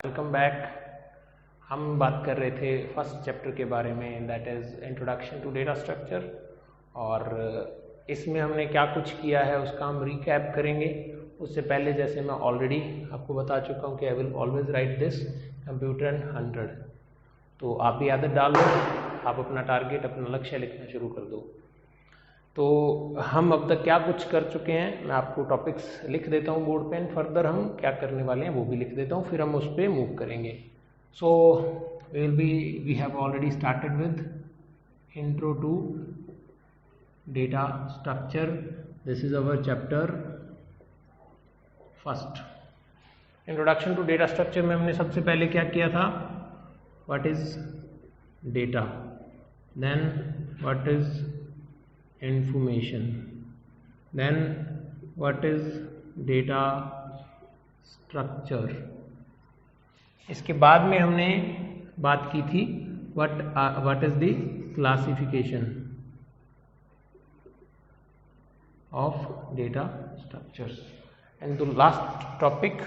Welcome back. हम बात कर रहे थे फर्स्ट चैप्टर के बारे में, that is introduction to data structure. और इसमें हमने क्या कुछ किया है उसका हम रिकैप करेंगे। उससे पहले जैसे मैं ऑलरेडी आपको बता चुका हूँ कि I will always right this computer and 100। तो आप भी आदत डाल लो, आप अपना टारगेट, अपना लक्ष्य लिखना शुरू कर दो। तो हम अब तक क्या कुछ कर चुके हैं, मैं आपको टॉपिक्स लिख देता हूँ बोर्ड पे, एंड फर्दर हम क्या करने वाले हैं वो भी लिख देता हूँ, फिर हम उस पर मूव करेंगे। So we have already started with intro to data structure. This is our chapter first. Introduction to data structure में हमने सबसे पहले क्या किया था, what is data, then what is information, then what is data structure। इसके बाद में हमने बात की थी what is the classification of data structures, and the last topic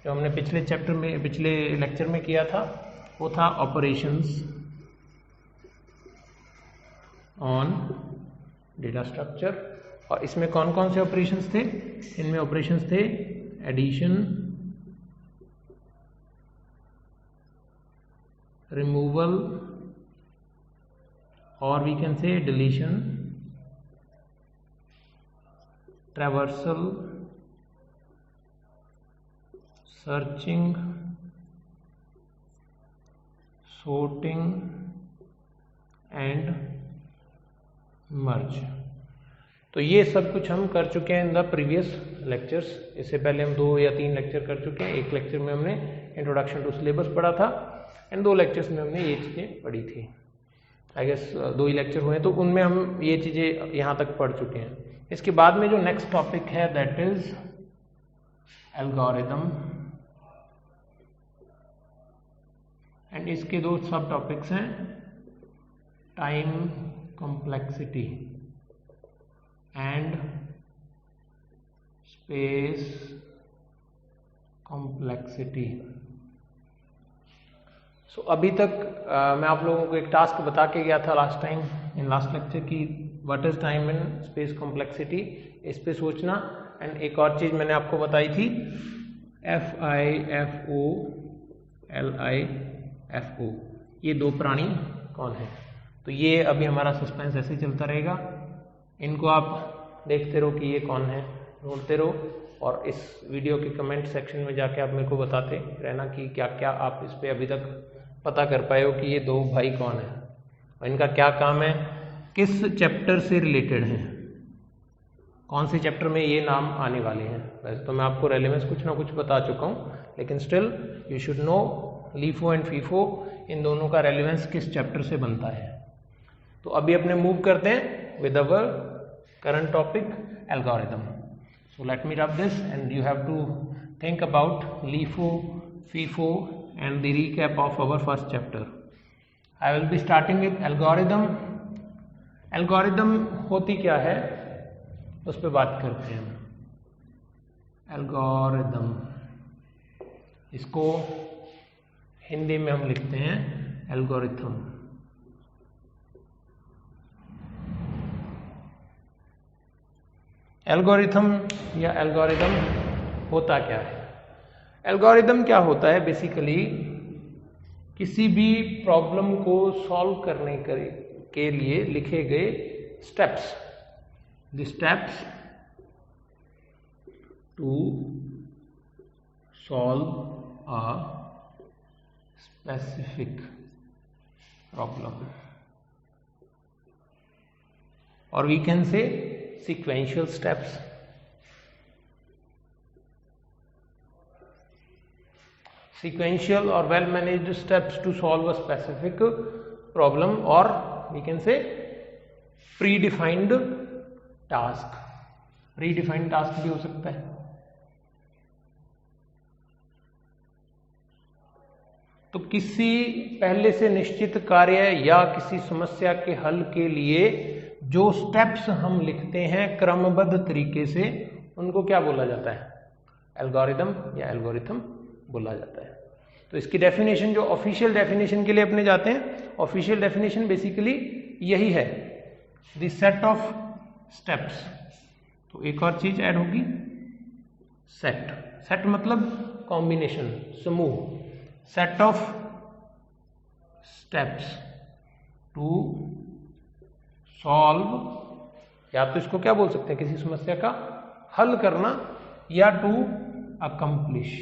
जो हमने पिछले लेक्चर में किया था वो था operations on डेटा स्ट्रक्चर। और इसमें कौन कौन से ऑपरेशंस थे, इनमें ऑपरेशंस थे एडिशन, रिमूवल, और we can say deletion, traversal, searching, sorting and merge. तो ये सब कुछ हम कर चुके हैं इन द प्रीवियस लेक्चर्स। इससे पहले हम 2 या 3 लेक्चर कर चुके हैं। एक लेक्चर में हमने इंट्रोडक्शन टू सिलेबस पढ़ा था, एंड 2 लेक्चर्स में हमने ये चीज़ें पढ़ी थी। आई गेस 2 ही लेक्चर हुए हैं, तो उनमें हम ये चीज़ें यहाँ तक पढ़ चुके हैं। इसके बाद में जो नेक्स्ट टॉपिक है दैट इज एल्गोरिदम, एंड इसके 2 सब टॉपिक्स हैं time complexity and space complexity। सो अभी तक मैं आप लोगों को एक टास्क बता के गया था last time in last lecture की what is time and space complexity, इस पे सोचना। एंड एक और चीज़ मैंने आपको बताई थी FIFO LIFO, ये 2 प्राणी कौन है। तो ये अभी हमारा सस्पेंस ऐसे चलता रहेगा, इनको आप देखते रहो कि ये कौन है, ढूंढते रहो, और इस वीडियो के कमेंट सेक्शन में जाके आप मेरे को बताते रहना कि क्या क्या आप इस पे अभी तक पता कर पाए हो कि ये 2 भाई कौन है और इनका क्या काम है, किस चैप्टर से रिलेटेड हैं, कौन से चैप्टर में ये नाम आने वाले हैं। वैसे तो मैं आपको रेलेवेंस कुछ ना कुछ बता चुका हूँ, लेकिन still you should know LIFO and FIFO, इन दोनों का रेलेवेंस किस चैप्टर से बनता है। तो अभी अपने मूव करते हैं with our current topic algorithm. So let me rub this and you have to think about LIFO, FIFO and the recap of our first chapter. I will be starting with algorithm. Algorithm होती क्या है उस पर बात करते हैं। Algorithm, इसको हिंदी में हम लिखते हैं एल्गोरिथम। एल्गोरिथम या एल्गोरिदम होता क्या है। एल्गोरिदम क्या होता है, बेसिकली किसी भी प्रॉब्लम को सॉल्व करने के लिए लिखे गए steps, the steps to solve a specific problem, और we can say sequential steps। Sequential or well managed steps to solve a specific problem, or we can say predefined task। predefined task भी हो सकता है। तो किसी पहले से निश्चित कार्य या किसी समस्या के हल के लिए जो स्टेप्स हम लिखते हैं क्रमबद्ध तरीके से, उनको क्या बोला जाता है, एल्गोरिदम या एल्गोरिथम बोला जाता है। तो इसकी डेफिनेशन जो ऑफिशियल डेफिनेशन के लिए अपने जाते हैं, ऑफिशियल डेफिनेशन बेसिकली यही है, द सेट ऑफ स्टेप्स। तो एक और चीज ऐड होगी, सेट। सेट मतलब कॉम्बिनेशन, समूह, set of steps to solve, या तो इसको क्या बोल सकते हैं, किसी समस्या का हल करना, या टू अकम्प्लिश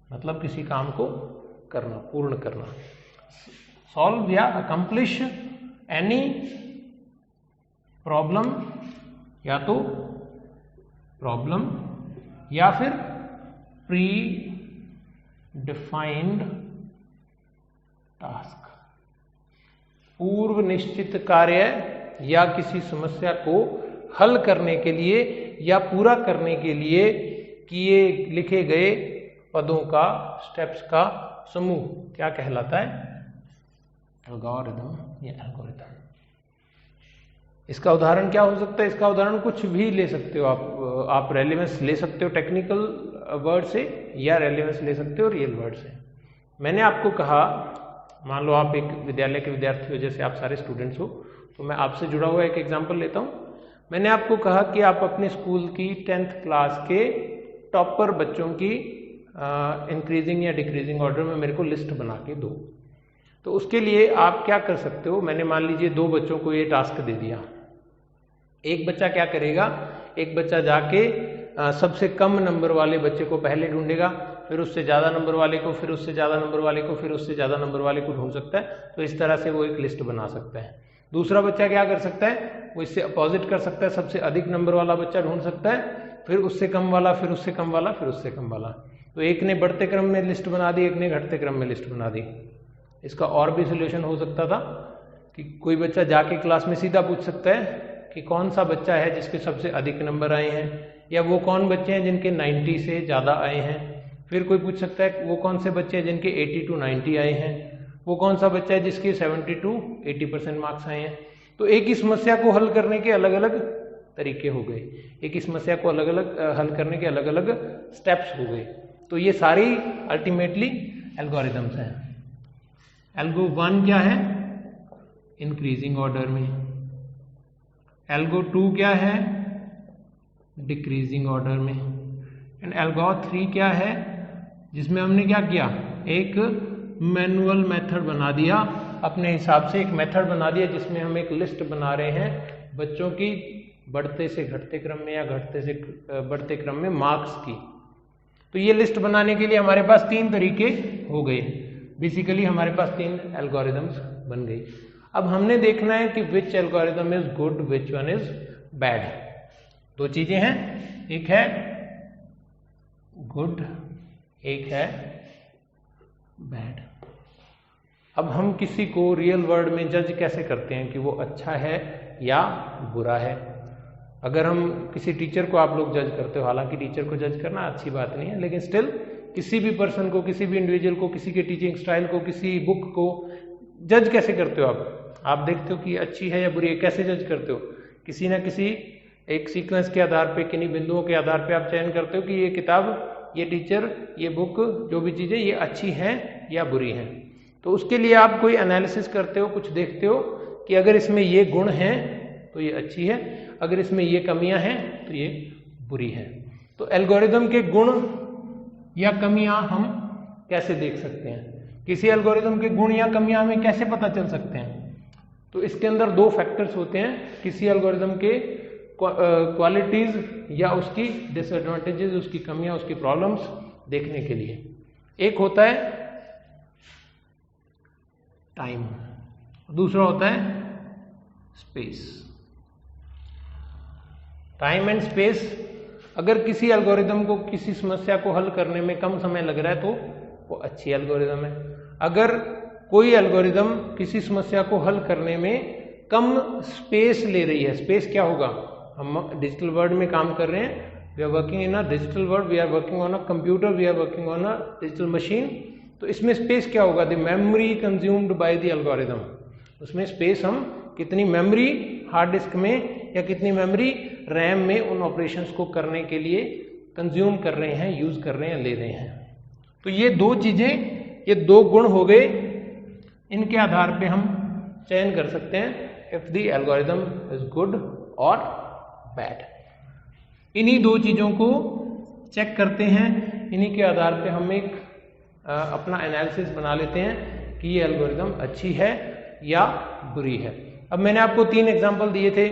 मतलब किसी काम को करना, पूर्ण करना। सॉल्व या अकम्प्लिश एनी प्रॉब्लम, या तो प्रॉब्लम या फिर प्री डिफाइंड टास्क, पूर्व निश्चित कार्य या किसी समस्या को हल करने के लिए या पूरा करने के लिए किए लिखे गए पदों का, स्टेप्स का समूह क्या कहलाता है, एल्गोरिथम या एल्गोरिथम। इसका उदाहरण क्या हो सकता है, इसका उदाहरण कुछ भी ले सकते हो आप रेलेवेंस ले सकते हो टेक्निकल वर्ड से, या रेलेवेंस ले सकते हो रियल वर्ड से। मैंने आपको कहा, मान लो आप एक विद्यालय के विद्यार्थी हो, जैसे आप सारे स्टूडेंट्स हो, तो मैं आपसे जुड़ा हुआ एक एग्जाम्पल लेता हूँ। मैंने आपको कहा कि आप अपने स्कूल की 10th क्लास के टॉपर बच्चों की इंक्रीजिंग या डिक्रीजिंग ऑर्डर में मेरे को लिस्ट बना के दो। तो उसके लिए आप क्या कर सकते हो, मैंने मान लीजिए 2 बच्चों को ये टास्क दे दिया। एक बच्चा क्या करेगा, एक बच्चा जाके सबसे कम नंबर वाले बच्चे को पहले ढूंढेगा, फिर उससे ज़्यादा नंबर वाले को, फिर उससे ज़्यादा नंबर वाले को, फिर उससे ज़्यादा नंबर वाले को ढूंढ सकता है। तो इस तरह से वो एक लिस्ट बना सकता है। दूसरा बच्चा क्या कर सकता है, वो इससे अपोजिट कर सकता है, सबसे अधिक नंबर वाला बच्चा ढूंढ सकता है, फिर उससे कम वाला, फिर उससे कम वाला, फिर उससे कम वाला। तो एक ने बढ़ते क्रम में लिस्ट बना दी, एक ने घटते क्रम में लिस्ट बना दी। इसका और भी सोल्यूशन हो सकता था कि कोई बच्चा जाके क्लास में सीधा पूछ सकता है कि कौन सा बच्चा है जिसके सबसे अधिक नंबर आए हैं, या वो कौन बच्चे हैं जिनके 90 से ज़्यादा आए हैं। फिर कोई पूछ सकता है वो कौन से बच्चे हैं जिनके 80 to 90 आए हैं, वो कौन सा बच्चा है जिसके 70 to 80% मार्क्स आए हैं। तो एक ही समस्या को हल करने के अलग अलग तरीके हो गए, एक ही समस्या को अलग अलग हल करने के अलग अलग स्टेप्स हो गए। तो ये सारी अल्टीमेटली एल्गोरिदम्स हैं। एल्गो 1 क्या है, इंक्रीजिंग ऑर्डर में। एल्गो 2 क्या है, डिक्रीजिंग ऑर्डर में। एंड एल्गो 3 क्या है, जिसमें हमने क्या किया, एक मैनुअल मेथड बना दिया, अपने हिसाब से एक मेथड बना दिया जिसमें हम एक लिस्ट बना रहे हैं बच्चों की बढ़ते से घटते क्रम में या घटते से बढ़ते क्रम में मार्क्स की। तो ये लिस्ट बनाने के लिए हमारे पास 3 तरीके हो गए। बेसिकली हमारे पास 3 एल्गोरिदम्स बन गई। अब हमने देखना है कि which algorithm is good, which one is bad. 2 चीजें हैं, एक है गुड, एक है बैड। अब हम किसी को रियल वर्ल्ड में जज कैसे करते हैं कि वो अच्छा है या बुरा है। अगर हम किसी टीचर को आप लोग जज करते हो, हालांकि टीचर को जज करना अच्छी बात नहीं है, लेकिन स्टिल किसी भी पर्सन को, किसी भी इंडिविजुअल को, किसी के टीचिंग स्टाइल को, किसी बुक को जज कैसे करते हो आप देखते हो कि अच्छी है या बुरी है, कैसे जज करते हो? किसी ना किसी एक सीक्वेंस के आधार पे, किन्हीं बिंदुओं के आधार पे आप चयन करते हो कि ये किताब, ये टीचर, ये बुक, जो भी चीज़ें ये अच्छी हैं या बुरी हैं। तो उसके लिए आप कोई एनालिसिस करते हो, कुछ देखते हो कि अगर इसमें ये गुण हैं तो ये अच्छी है, अगर इसमें ये कमियां हैं तो ये बुरी है। तो एल्गोरिदम के गुण या कमियां हम कैसे देख सकते हैं? किसी एल्गोरिदम के गुण या कमियां हमें कैसे पता चल सकते हैं? तो इसके अंदर 2 फैक्टर्स होते हैं किसी एल्गोरिदम के क्वालिटीज या उसकी डिसएडवांटेजेस, उसकी कमियां, उसकी प्रॉब्लम्स देखने के लिए। एक होता है टाइम, दूसरा होता है स्पेस। टाइम एंड स्पेस, अगर किसी एल्गोरिदम को किसी समस्या को हल करने में कम समय लग रहा है तो वो अच्छी एल्गोरिदम है। अगर कोई एल्गोरिदम किसी समस्या को हल करने में कम स्पेस ले रही है, स्पेस क्या होगा? हम डिजिटल वर्ल्ड में काम कर रहे हैं, we are working in a digital world, we are working on a computer, we are working on a digital machine. तो इसमें स्पेस क्या होगा? The memory consumed by the algorithm. उसमें स्पेस, हम कितनी मेमोरी हार्ड डिस्क में या कितनी मेमोरी रैम में उन ऑपरेशंस को करने के लिए कंज्यूम कर रहे हैं, यूज कर रहे हैं, ले रहे हैं। तो ये दो चीजें, ये दो गुण हो गए, इनके आधार पे हम चयन कर सकते हैं if the algorithm is good और बैड। इन्हीं दो चीजों को चेक करते हैं, इन्हीं के आधार पे हम एक अपना एनालिसिस बना लेते हैं कि ये एल्गोरिदम अच्छी है या बुरी है। अब मैंने आपको 3 एग्जाम्पल दिए थे।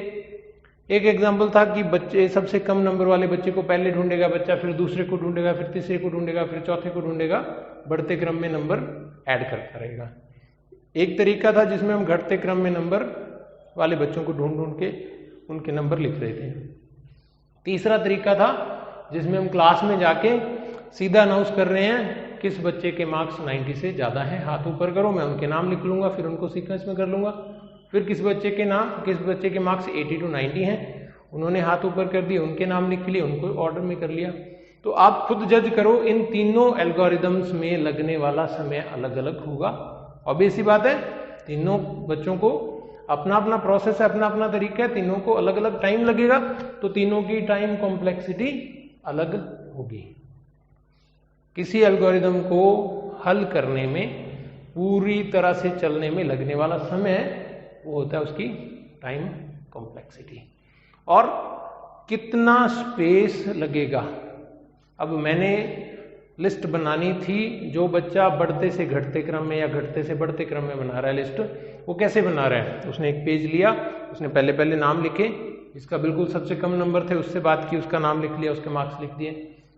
एक एग्जाम्पल था कि बच्चे, सबसे कम नंबर वाले बच्चे को पहले ढूंढेगा बच्चा, फिर दूसरे को ढूंढेगा, फिर तीसरे को ढूंढेगा, फिर चौथे को ढूंढेगा, बढ़ते क्रम में नंबर ऐड करता रहेगा। एक तरीका था जिसमें हम घटते क्रम में नंबर वाले बच्चों को ढूंढ ढूंढ के उनके नंबर लिख रहे थे। तीसरा तरीका था जिसमें हम क्लास में जाके सीधा अनाउंस कर रहे हैं किस बच्चे के मार्क्स 90 से ज़्यादा हैं, हाथ ऊपर करो, मैं उनके नाम लिख लूँगा, फिर उनको सीक्वेंस में कर लूँगा। फिर किस बच्चे के मार्क्स 80 to 90 हैं, उन्होंने हाथ ऊपर कर दिए, उनके नाम लिख लिए, उनको ऑर्डर में कर लिया। तो आप खुद जज करो, इन तीनों एल्गोरिदम्स में लगने वाला समय अलग अलग होगा। ऑब्वियस सी बात है, तीनों बच्चों को अपना अपना प्रोसेस है, अपना अपना तरीका है, तीनों को अलग अलग टाइम लगेगा, तो तीनों की टाइम कॉम्प्लेक्सिटी अलग होगी। किसी एल्गोरिदम को हल करने में, पूरी तरह से चलने में लगने वाला समय, वो होता है उसकी टाइम कॉम्प्लेक्सिटी। और कितना स्पेस लगेगा। अब मैंने लिस्ट बनानी थी, जो बच्चा बढ़ते से घटते क्रम में या घटते से बढ़ते क्रम में बना रहा है लिस्ट, वो कैसे बना रहा है। उसने एक पेज लिया, उसने पहले पहले नाम लिखे, जिसका बिल्कुल सबसे कम नंबर थे उससे बात की, उसका नाम लिख लिया, उसके मार्क्स लिख दिए।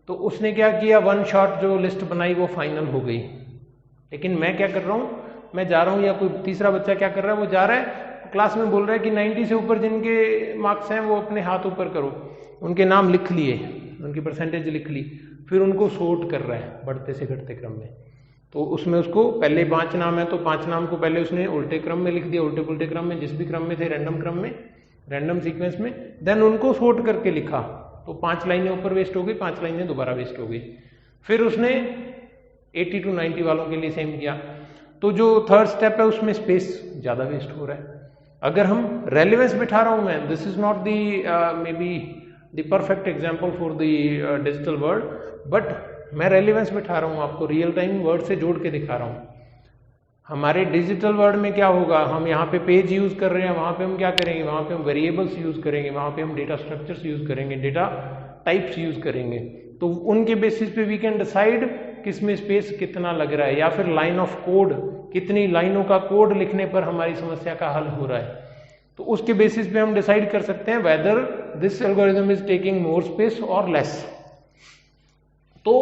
तो उसने क्या किया, वन शॉट जो लिस्ट बनाई वो फाइनल हो गई। लेकिन मैं क्या कर रहा हूँ, मैं जा रहा हूँ, या कोई तीसरा बच्चा क्या कर रहा है, वो जा रहा है क्लास में बोल रहा है कि 90 से ऊपर जिनके मार्क्स हैं वो अपने हाथ ऊपर करो, उनके नाम लिख लिए, उनकी परसेंटेज लिख ली, फिर उनको सोर्ट कर रहा है बढ़ते से घटते क्रम में। तो उसमें उसको पहले 5 नाम है तो 5 नाम को पहले उसने उल्टे क्रम में लिख दिया, उल्टे पुल्टे क्रम में, जिस भी क्रम में थे, रैंडम क्रम में, रैंडम सीक्वेंस में, देन उनको सोर्ट करके लिखा। तो 5 लाइनें ऊपर वेस्ट हो गई, 5 लाइनें दोबारा वेस्ट हो गई। फिर उसने 80 to 90 वालों के लिए सेम किया। तो जो थर्ड स्टेप है उसमें स्पेस ज़्यादा वेस्ट हो रहा है। अगर हम रेलिवेंस बिठा रहा हूँ मैं, this is not the may be the perfect example for the digital world, but मैं रेलिवेंस बिठा रहा हूँ, आपको रियल टाइम वर्ड से जोड़ के दिखा रहा हूँ। हमारे डिजिटल वर्ल्ड में क्या होगा, हम यहाँ पे पेज यूज कर रहे हैं, वहाँ पे हम क्या करेंगे, वहाँ पे हम वेरिएबल्स यूज करेंगे, वहाँ पे हम डेटा स्ट्रक्चर्स यूज करेंगे, डेटा टाइप्स यूज करेंगे। तो उनके बेसिस पे वी कैन डिसाइड किसमें स्पेस कितना लग रहा है, या फिर लाइन ऑफ कोड, कितनी लाइनों का कोड लिखने पर हमारी समस्या का हल हो रहा है। तो उसके बेसिस पे हम डिसाइड कर सकते हैं whether this algorithm is taking more space और लेस। तो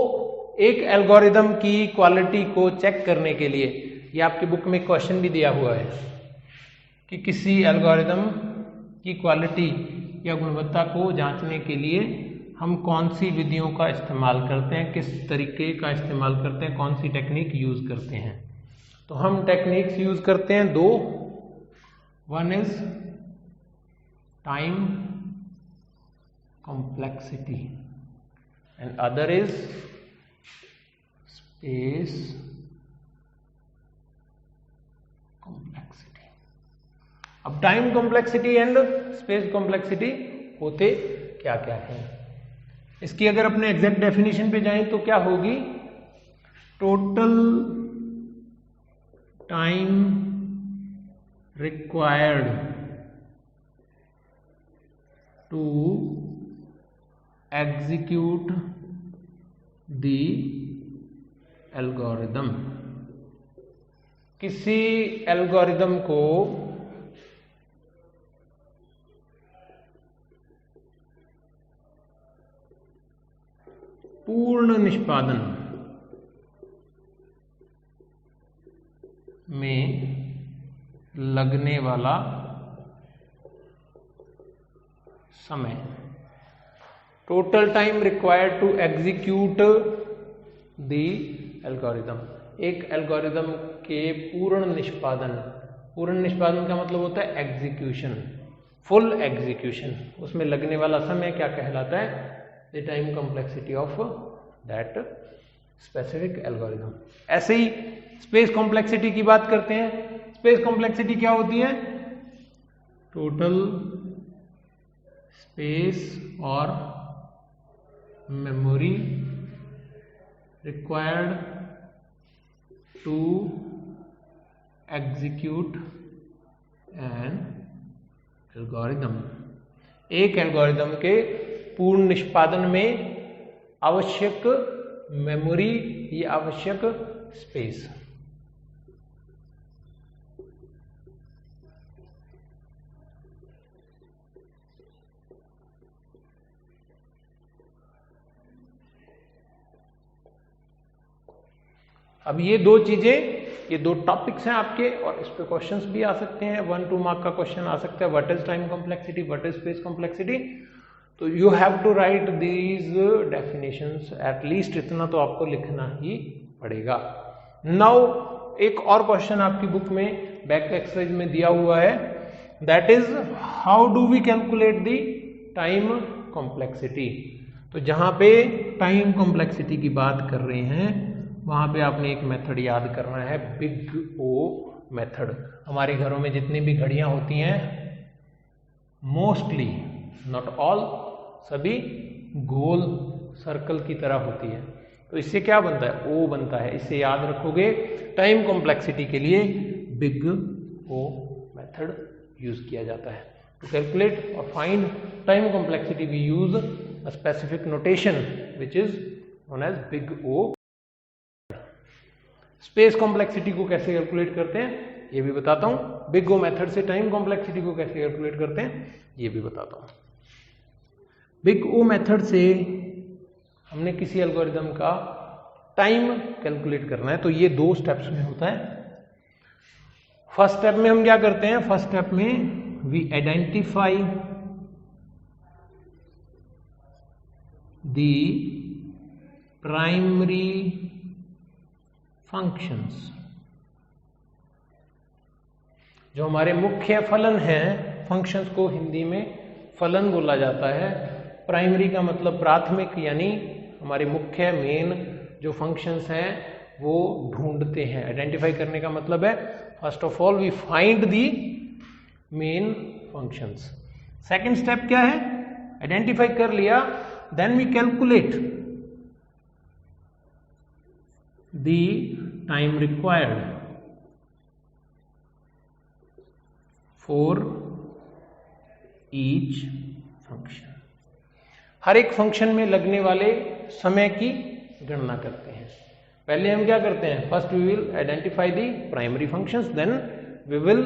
एक एल्गोरिदम की क्वालिटी को चेक करने के लिए, ये आपकी बुक में क्वेश्चन भी दिया हुआ है कि किसी एल्गोरिदम की क्वालिटी या गुणवत्ता को जांचने के लिए हम कौन सी विधियों का इस्तेमाल करते हैं, किस तरीके का इस्तेमाल करते हैं, कौन सी टेक्निक यूज करते हैं। तो हम टेक्निक्स यूज करते हैं 2, one is time complexity and other is space complexity. अब time complexity and space complexity होते क्या क्या है, इसकी अगर अपने एग्जैक्ट डेफिनेशन पे जाएं तो क्या होगी, total time required to execute the algorithm. किसी एल्गोरिदम को पूर्ण निष्पादन में लगने वाला समय, total time required to execute the algorithm. एक एल्गोरिदम के पूर्ण निष्पादन का मतलब होता है एग्जीक्यूशन, फुल एग्जीक्यूशन, उसमें लगने वाला समय क्या कहलाता है, the time complexity of that specific algorithm. ऐसे ही स्पेस कॉम्प्लेक्सिटी की बात करते हैं। स्पेस कॉम्प्लेक्सिटी क्या होती है, टोटल स्पेस और memory required to execute an algorithm। एक एल्गोरिदम के पूर्ण निष्पादन में आवश्यक मेमोरी या आवश्यक स्पेस। अब ये दो चीजें, ये दो टॉपिक्स हैं आपके, और इस पे क्वेश्चंस भी आ सकते हैं। 1-2 मार्क का क्वेश्चन आ सकता है, what is time complexity, what is space complexity. तो you have to write these definitions, at least इतना तो आपको लिखना ही पड़ेगा। नाउ एक और क्वेश्चन आपकी बुक में बैक एक्सरसाइज में दिया हुआ है, that is how do we calculate the time complexity. तो जहां पे टाइम कॉम्प्लेक्सिटी की बात कर रहे हैं वहां पे आपने एक मेथड याद करना है, बिग ओ मेथड। हमारे घरों में जितनी भी घड़ियां होती हैं, मोस्टली नॉट ऑल, सभी गोल सर्कल की तरह होती है। तो इससे क्या बनता है, ओ बनता है। इससे याद रखोगे टाइम कॉम्प्लेक्सिटी के लिए बिग ओ मेथड यूज किया जाता है। टू कैलकुलेट और find time complexity we use a specific notation which is known as big O. Space complexity को कैसे कैलकुलेट करते हैं ये भी बताता हूं। बिग ओ मेथड से टाइम कॉम्प्लेक्सिटी को कैसे कैलकुलेट करते हैं ये भी बताता हूं। बिग ओ मेथड से हमने किसी एल्गोरिदम का टाइम कैलकुलेट करना है, तो ये 2 स्टेप्स में होता है। फर्स्ट स्टेप में हम क्या करते हैं, फर्स्ट स्टेप में we identify the primary functions. जो हमारे मुख्य फलन हैं, फंक्शंस को हिंदी में फलन बोला जाता है। प्राइमरी का मतलब प्राथमिक, यानी हमारे मुख्य मेन जो फंक्शंस हैं वो ढूंढते हैं। आइडेंटिफाई करने का मतलब है first of all we find the main functions. Second step क्या है, आइडेंटिफाई कर लिया, then we calculate the time required for each function। हर एक फंक्शन में लगने वाले समय की गणना करते हैं। पहले हम क्या करते हैं, first we will identify the primary functions, then we will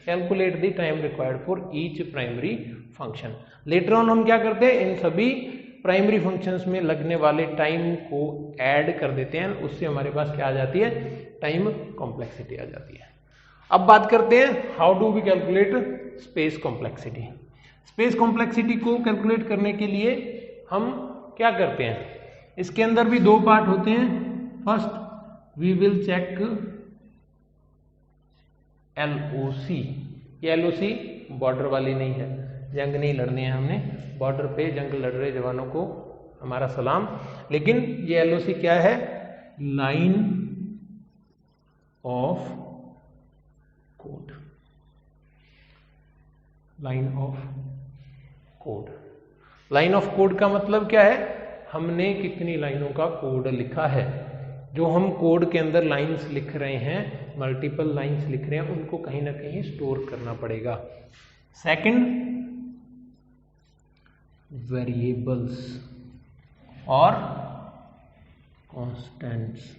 calculate the time required for each primary function. Later on हम क्या करते हैं, इन सभी प्राइमरी फंक्शंस में लगने वाले टाइम को ऐड कर देते हैं, उससे हमारे पास क्या आ जाती है, टाइम कॉम्प्लेक्सिटी आ जाती है। अब बात करते हैं how do we calculate space complexity. Space complexity को कैलकुलेट करने के लिए हम क्या करते हैं, इसके अंदर भी 2 पार्ट होते हैं। First we will check LOC। ये LOC बॉर्डर वाली नहीं है, जंग नहीं लड़नी है हमने, बॉर्डर पे जंग लड़ रहे जवानों को हमारा सलाम। लेकिन ये LOC क्या है, line of code. Line of code, line of code का मतलब क्या है, हमने कितनी लाइनों का कोड लिखा है। जो हम कोड के अंदर लाइंस लिख रहे हैं, मल्टीपल लाइंस लिख रहे हैं, उनको कहीं ना कहीं स्टोर करना पड़ेगा। सेकंड, वेरिएबल्स और कॉन्स्टेंट्स।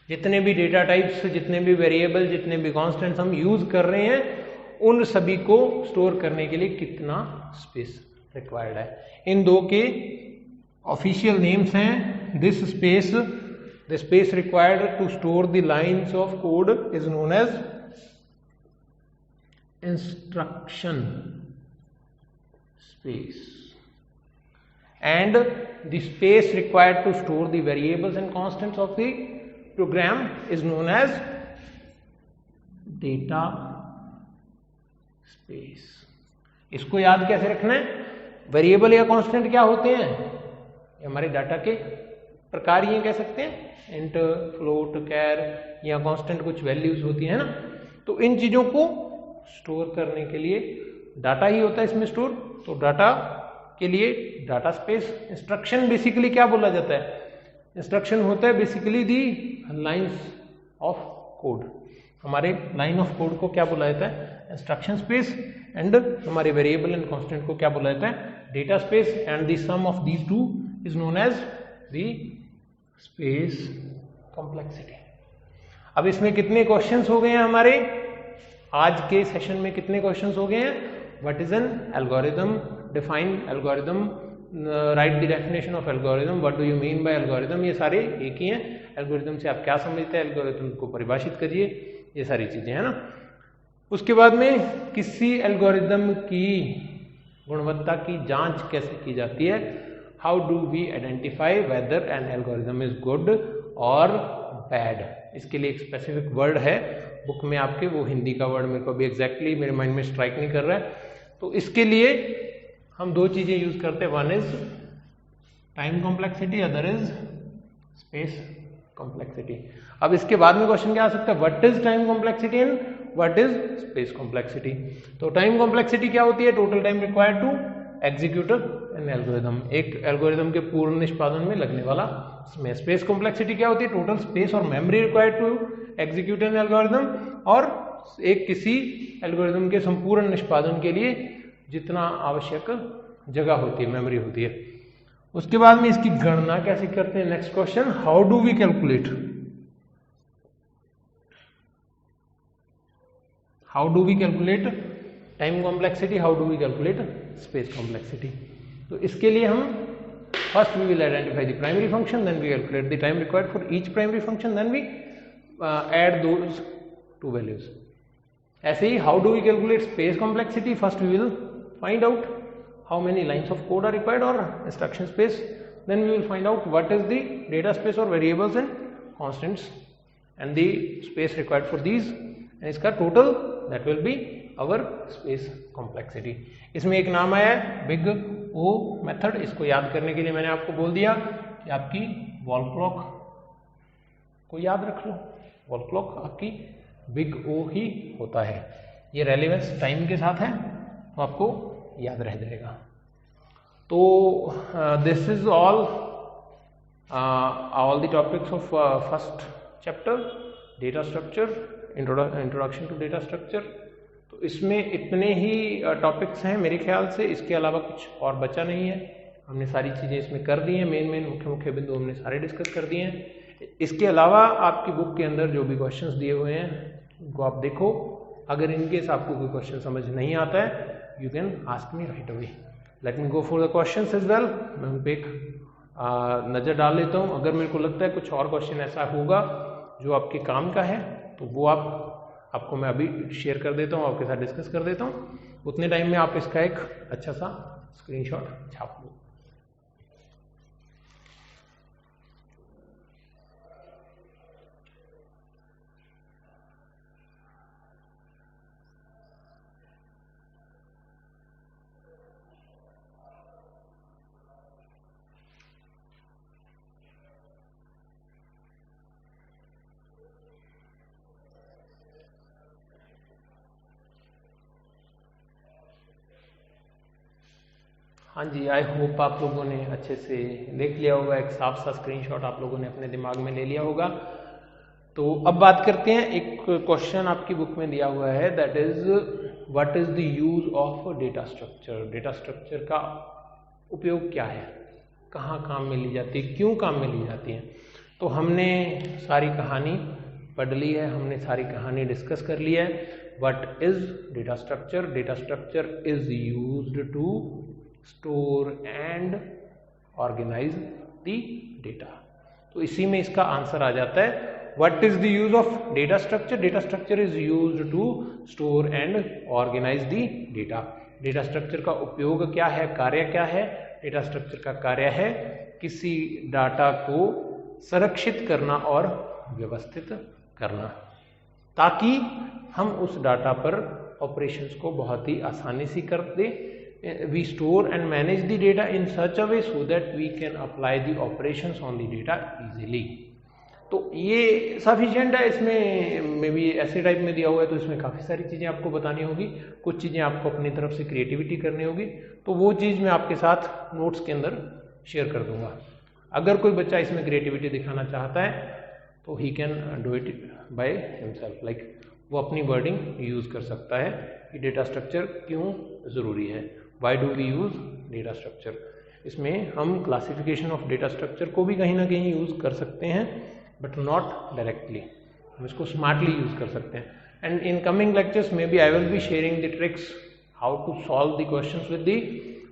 जितने भी डेटा टाइप्स, जितने भी वेरिएबल, जितने भी कॉन्स्टेंट्स हम यूज कर रहे हैं, उन सभी को स्टोर करने के लिए कितना स्पेस रिक्वायर्ड है। इन 2 के ऑफिशियल नेम्स हैं। This space, the space required to store the lines of code is known as instruction space, and the space required to store the variables and constants of the program is known as data space। इसको याद कैसे रखना है, variable या constant क्या होते हैं, ये हमारे डाटा के प्रकार ये कह सकते हैं, इंट, फ्लोट, कैर या कांस्टेंट कुछ वैल्यूज होती है ना। तो इन चीजों को स्टोर करने के लिए डाटा ही होता है इसमें स्टोर। तो डाटा के लिए डाटा स्पेस। इंस्ट्रक्शन बेसिकली क्या बोला जाता है? इंस्ट्रक्शन होता है basically the lines of code. हमारे लाइन ऑफ कोड को क्या बोला जाता है? Instruction space. एंड हमारे वेरिएबल एंड कांस्टेंट को क्या बोला जाता है? Data space. And the sum of these two is known as the space complexity. अब इसमें कितने क्वेश्चंस हो गए हैं हमारे आज के सेशन में? कितने क्वेश्चंस हो गए हैं? What is an algorithm? Define algorithm, right the definition of algorithm, what do you mean by algorithm. ये सारे एक ही हैं। एल्गोरिथम से आप क्या समझते हैं? एल्गोरिथम को परिभाषित करिए, ये सारी चीजें है ना। उसके बाद में किसी एल्गोरिथम की गुणवत्ता की जांच कैसे की जाती है? How do we identify whether an algorithm is good और बैड। इसके लिए एक स्पेसिफिक वर्ड है बुक में आपके, वो हिंदी का वर्ड मेरे को अभी एग्जैक्टली मेरे माइंड में स्ट्राइक नहीं कर रहा है। तो इसके लिए हम दो चीजें यूज करते हैं, one is time complexity, other is space complexity. अब इसके बाद में क्वेश्चन क्या आ सकता है? What is time complexity and what is space complexity. तो टाइम कॉम्प्लेक्सिटी क्या होती है? Total time required to execute an algorithm, एक एल्गोरिथम के पूर्ण निष्पादन में लगने वाला समय। स्पेस कॉम्प्लेक्सिटी क्या होती है? टोटल स्पेस और memory required to execute an algorithm, और एक किसी एल्गोरिथम के संपूर्ण निष्पादन के लिए जितना आवश्यक जगह होती है, मेमोरी होती है। उसके बाद में इसकी गणना कैसे करते हैं? Next question, how do we calculate, how do we calculate time complexity, how do we calculate space complexity. तो इसके लिए हम first we will identify the primary function, then we calculate the time required for each primary function, then we add those two values. ऐसे ही how do we calculate space complexity? First we will find out how many lines of code are required or instruction space, then we will find out what is the data space or variables and constants and the space required for these, and इसका total that will be our space complexity। इसमें एक नाम आया है big O method. इसको याद करने के लिए मैंने आपको बोल दिया कि आपकी वॉल क्लॉक को याद रख लो। वॉल क्लॉक आपकी बिग ओ ही होता है। ये रेलेवेंस टाइम के साथ है तो आपको याद रह जाएगा। तो this is all the topics of first chapter, data structure, introduction to data structure. तो इसमें इतने ही टॉपिक्स हैं मेरे ख्याल से, इसके अलावा कुछ और बचा नहीं है। हमने सारी चीज़ें इसमें कर दी हैं, मेन मुख्य बिंदु हमने सारे डिस्कस कर दिए हैं। इसके अलावा आपकी बुक के अंदर जो भी क्वेश्चंस दिए हुए हैं उनको आप देखो। अगर इनकेस आपको कोई क्वेश्चन समझ नहीं आता है, you can ask me right away. Let me go for the questions as well. मैं उन पे एक नज़र डाल लेता हूँ। अगर मेरे को लगता है कुछ और क्वेश्चन ऐसा होगा जो आपके काम का है तो वो आपको मैं अभी शेयर कर देता हूँ, आपके साथ डिस्कस कर देता हूँ। उतने टाइम में आप इसका एक अच्छा सा स्क्रीनशॉट छाप लो। हाँ जी, आई होप आप लोगों ने अच्छे से देख लिया होगा, एक साफ सा स्क्रीनशॉट आप लोगों ने अपने दिमाग में ले लिया होगा। तो अब बात करते हैं, एक क्वेश्चन आपकी बुक में दिया हुआ है, that is what is the use of data structure. Data structure का उपयोग क्या है, कहाँ काम में ली जाती है, क्यों काम में ली जाती है। तो हमने सारी कहानी पढ़ ली है, हमने सारी कहानी डिस्कस कर ली है। What is data structure? Data structure is used to store and organize the data. तो इसी में इसका आंसर आ जाता है, what is the use of data structure? Data structure is used to store and organize the data. Data structure का उपयोग क्या है, कार्य क्या है? डेटा स्ट्रक्चर का कार्य है किसी डाटा को संरक्षित करना और व्यवस्थित करना, ताकि हम उस डाटा पर ऑपरेशंस को बहुत ही आसानी से कर दें। We store and manage the data in such a way so that we can apply the operations on the data easily. तो ये सफिशिएंट है। इसमें मे बी ऐसे टाइप में दिया हुआ है तो इसमें काफ़ी सारी चीज़ें आपको बतानी होगी, कुछ चीज़ें आपको अपनी तरफ से क्रिएटिविटी करनी होगी, तो वो चीज़ मैं आपके साथ नोट्स के अंदर शेयर कर दूंगा। अगर कोई बच्चा इसमें क्रिएटिविटी दिखाना चाहता है तो he can do it by himself, like वो अपनी वर्डिंग यूज़ कर सकता है कि डेटा स्ट्रक्चर क्यों ज़रूरी है, why do we use data structure. इसमें हम क्लासिफिकेशन ऑफ डेटा स्ट्रक्चर को भी कहीं ना कहीं यूज़ कर सकते हैं, बट नॉट डायरेक्टली, हम इसको स्मार्टली यूज़ कर सकते हैं। And in coming lectures maybe I will be sharing the tricks how to solve the questions with the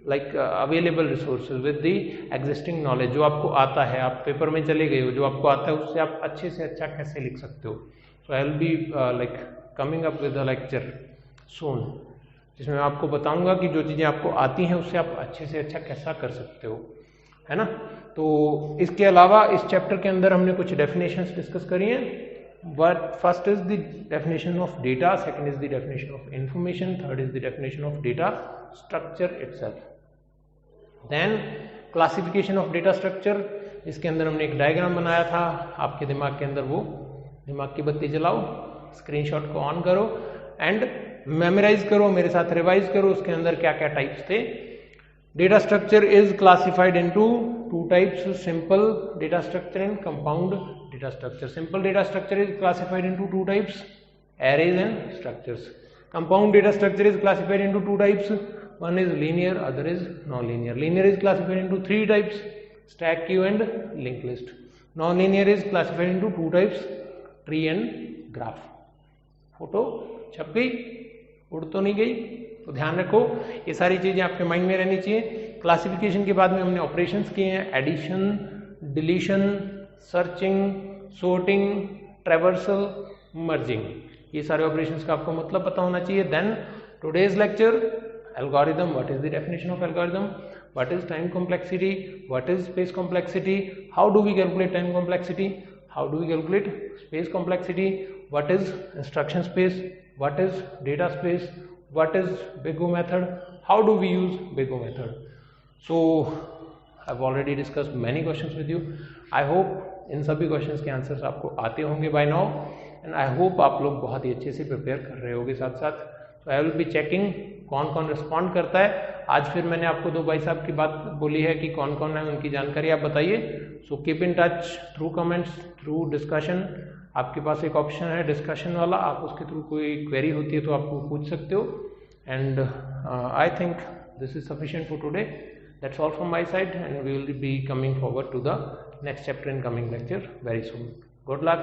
like available resources with the existing knowledge. जो आपको आता है, आप पेपर में चले गए हो, जो आपको आता है उससे आप अच्छे से अच्छा कैसे लिख सकते हो। So I will be like coming up with a lecture soon, जिसमें मैं आपको बताऊंगा कि जो चीज़ें आपको आती हैं उससे आप अच्छे से अच्छा कैसा कर सकते हो, है ना। तो इसके अलावा इस चैप्टर के अंदर हमने कुछ डेफिनेशंस डिस्कस करी हैं। First is the definition of data, second is the definition of information, third is the definition of data structure itself. Then classification of data structure, इसके अंदर हमने एक डायग्राम बनाया था, आपके दिमाग के अंदर वो दिमाग की बत्ती जलाओ, स्क्रीनशॉट को ऑन करो एंड मेमोराइज करो, मेरे साथ रिवाइज करो उसके अंदर क्या क्या टाइप्स थे। Data structure is classified into two types, simple data structure and compound data structure. Simple data structure is classified into two types, arrays and structures. Compound data structure is classified into two types, one is linear, other is non-linear. Linear is classified into three types, stack queue and linked list. Non-linear is classified into two types, tree and graph. Photo छप गई, उड़ तो नहीं गई, तो ध्यान रखो ये सारी चीजें आपके माइंड में रहनी चाहिए। क्लासिफिकेशन के बाद में हमने ऑपरेशंस किए हैं, addition, deletion, searching, sorting, traversal, merging, ये सारे ऑपरेशंस का आपको मतलब पता होना चाहिए। Then today's lecture algorithm, what is the definition of algorithm, what is time complexity, what is space complexity, how do we calculate time complexity, how do we calculate space complexity, what is instruction space, what is data space, what is big O method, how do we use big O method. So I have already discussed many questions with you. I hope इन सभी questions के answers आपको आते होंगे by now, and I hope आप लोग बहुत ही अच्छे से प्रिपेयर कर रहे होगे साथ साथ। तो आई विल बी चेकिंग कौन कौन रिस्पॉन्ड करता है। आज फिर मैंने आपको दो भाई साहब की बात बोली है कि कौन कौन है, उनकी जानकारी आप बताइए। So keep in touch through comments, through discussion. आपके पास एक ऑप्शन है डिस्कशन वाला, आप उसके थ्रू कोई क्वेरी होती है तो आप वो पूछ सकते हो। And I think this is sufficient for today. That's all from my side, and we will be coming forward to the next chapter in coming lecture very soon. Good luck.